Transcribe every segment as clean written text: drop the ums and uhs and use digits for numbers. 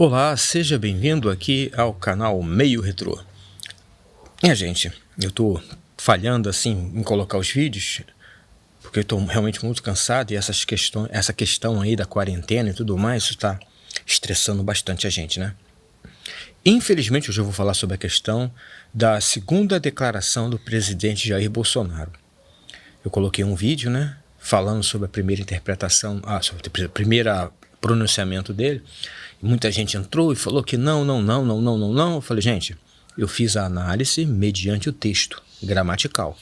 Olá, seja bem-vindo aqui ao canal Meio Retrô. Gente, eu tô falhando assim em colocar os vídeos, porque eu tô realmente muito cansado e essa questão aí da quarentena e tudo mais, isso tá estressando bastante a gente, né? Infelizmente, hoje eu vou falar sobre a questão da segunda declaração do presidente Jair Bolsonaro. Eu coloquei um vídeo, né, falando sobre a primeira interpretação, sobre o primeiro pronunciamento dele. Muita gente entrou e falou que não. Eu falei, gente, eu fiz a análise mediante o texto gramatical.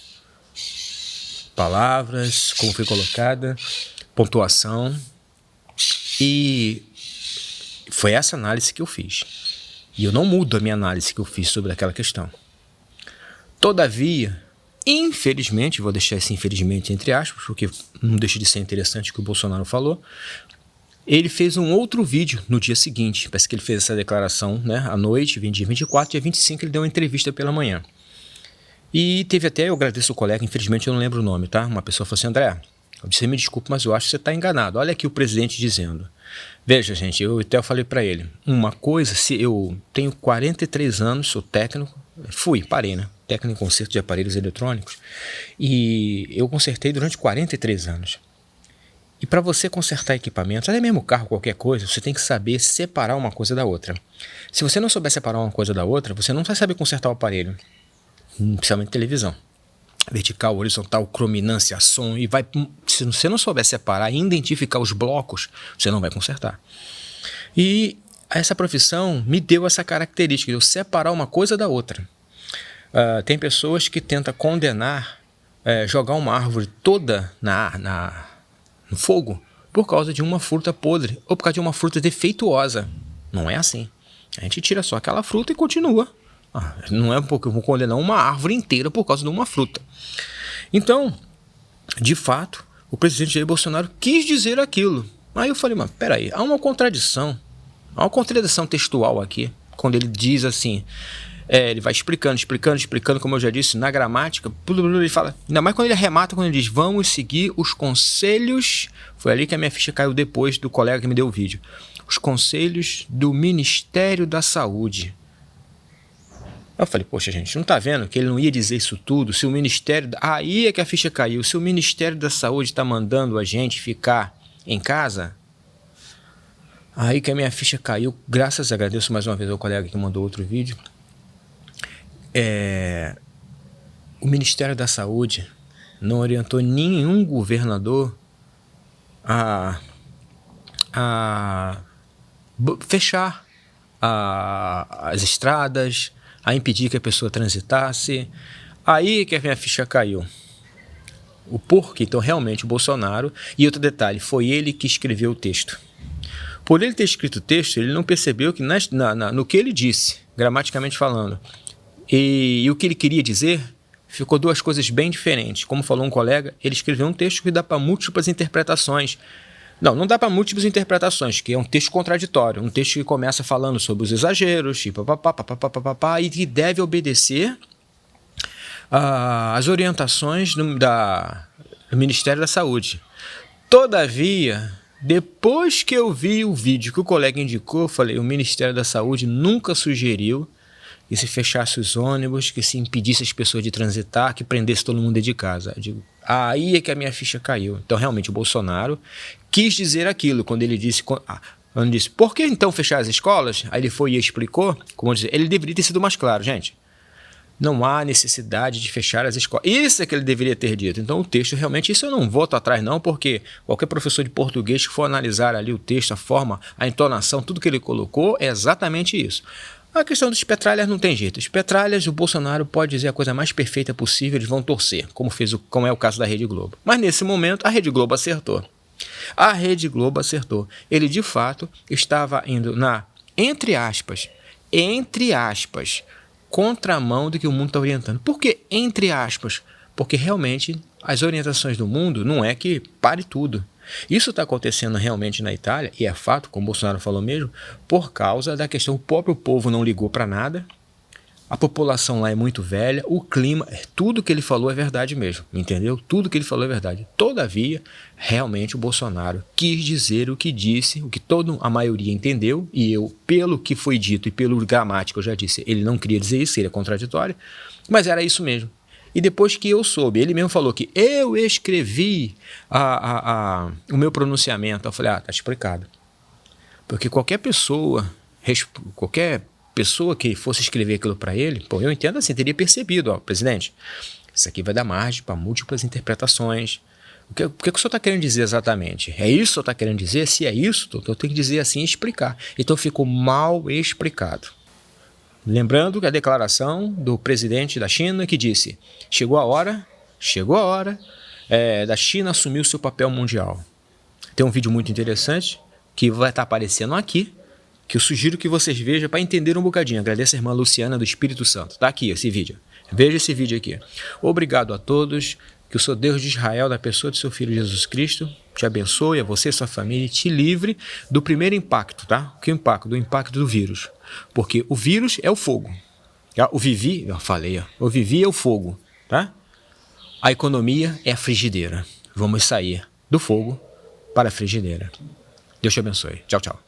Palavras, como foi colocada, pontuação. E foi essa análise que eu fiz. E eu não mudo a minha análise que eu fiz sobre aquela questão. Todavia, infelizmente, vou deixar esse infelizmente entre aspas, porque não deixa de ser interessante o que o Bolsonaro falou, ele fez um outro vídeo no dia seguinte. Parece que ele fez essa declaração, né, à noite, dia 24, dia 25 ele deu uma entrevista pela manhã. E teve até, eu agradeço o colega, infelizmente eu não lembro o nome, tá? Uma pessoa falou assim, André, você me desculpe, mas eu acho que você está enganado. Olha aqui o presidente dizendo. Veja, gente, eu até falei para ele, uma coisa, se eu tenho 43 anos, sou técnico, parei, né? Técnico em conserto de aparelhos eletrônicos, e eu consertei durante 43 anos. E para você consertar equipamentos, até mesmo carro, qualquer coisa, você tem que saber separar uma coisa da outra. Se você não souber separar uma coisa da outra, você não vai saber consertar o aparelho, principalmente televisão. Vertical, horizontal, crominância, som, se você não souber separar e identificar os blocos, você não vai consertar. E essa profissão me deu essa característica de eu separar uma coisa da outra. Tem pessoas que tentam condenar, jogar uma árvore toda no fogo por causa de uma fruta podre ou por causa de uma fruta defeituosa. Não é assim. A gente tira só aquela fruta e continua. Não é porque eu vou condenar uma árvore inteira por causa de uma fruta. Então, de fato, o presidente Jair Bolsonaro quis dizer aquilo. Aí eu falei, mas peraí, há uma contradição textual aqui, quando ele diz assim, ele vai explicando, como eu já disse, na gramática, ele fala, ainda mais quando ele arremata, quando ele diz, vamos seguir os conselhos, foi ali que a minha ficha caiu depois do colega que me deu o vídeo, os conselhos do Ministério da Saúde. Eu falei, poxa gente, não tá vendo que ele não ia dizer isso tudo, se o Ministério, aí é que a ficha caiu, se o Ministério da Saúde tá mandando a gente ficar em casa, aí que a minha ficha caiu, agradeço mais uma vez ao colega que mandou outro vídeo. O Ministério da Saúde não orientou nenhum governador a fechar as estradas, a impedir que a pessoa transitasse. Aí que a minha ficha caiu. O porquê, então realmente o Bolsonaro, e outro detalhe, foi ele que escreveu o texto. Por ele ter escrito o texto, ele não percebeu que no que ele disse, gramaticamente falando, e o que ele queria dizer, ficou duas coisas bem diferentes. Como falou um colega, ele escreveu um texto que dá para múltiplas interpretações. Não dá para múltiplas interpretações, que é um texto contraditório, um texto que começa falando sobre os exageros, e que deve obedecer às orientações do Ministério da Saúde. Todavia, depois que eu vi o vídeo que o colega indicou, eu falei, o Ministério da Saúde nunca sugeriu que se fechasse os ônibus, que se impedisse as pessoas de transitar, que prendesse todo mundo dentro de casa. Eu digo, aí é que a minha ficha caiu. Então, realmente, o Bolsonaro quis dizer aquilo, quando ele disse, por que então fechar as escolas? Aí ele foi e explicou, como dizer, ele deveria ter sido mais claro, gente. Não há necessidade de fechar as escolas. Isso é que ele deveria ter dito. Então, o texto, realmente, isso eu não volto atrás não, porque qualquer professor de português que for analisar ali o texto, a forma, a entonação, tudo que ele colocou, é exatamente isso. A questão dos petralhas não tem jeito. Os petralhas, o Bolsonaro pode dizer a coisa mais perfeita possível, eles vão torcer, como é o caso da Rede Globo. Mas nesse momento, a Rede Globo acertou. Ele, de fato, estava indo entre aspas, contramão do que o mundo está orientando. Por que entre aspas? Porque realmente as orientações do mundo não é que pare tudo. Isso está acontecendo realmente na Itália, e é fato, como o Bolsonaro falou mesmo, por causa da questão, o próprio povo não ligou para nada, A população lá é muito velha, o clima, tudo que ele falou é verdade mesmo, entendeu? Tudo que ele falou é verdade. Todavia, realmente o Bolsonaro quis dizer o que disse, o que toda a maioria entendeu, e eu, pelo que foi dito e pelo gramático, eu já disse, ele não queria dizer isso, seria contraditório, mas era isso mesmo. E depois que eu soube, ele mesmo falou que eu escrevi o meu pronunciamento, eu falei, tá explicado. Porque qualquer pessoa que fosse escrever aquilo para ele, pô, eu entendo assim, teria percebido, presidente, isso aqui vai dar margem para múltiplas interpretações. O que o senhor está querendo dizer exatamente? É isso que o senhor está querendo dizer? Se é isso, então eu tenho que dizer assim e explicar. Então ficou mal explicado. Lembrando que a declaração do presidente da China que disse, chegou a hora da China assumir o seu papel mundial. Tem um vídeo muito interessante que vai estar aparecendo aqui, que eu sugiro que vocês vejam para entender um bocadinho. Agradeço a irmã Luciana do Espírito Santo. Está aqui esse vídeo. Veja esse vídeo aqui. Obrigado a todos. Que o Senhor Deus de Israel, da pessoa de seu Filho Jesus Cristo, te abençoe, a você e sua família, e te livre do primeiro impacto, tá? Que impacto? Do impacto do vírus. Porque o vírus é o fogo. Tá? O vivi é o fogo, tá? A economia é a frigideira. Vamos sair do fogo para a frigideira. Deus te abençoe. Tchau, tchau.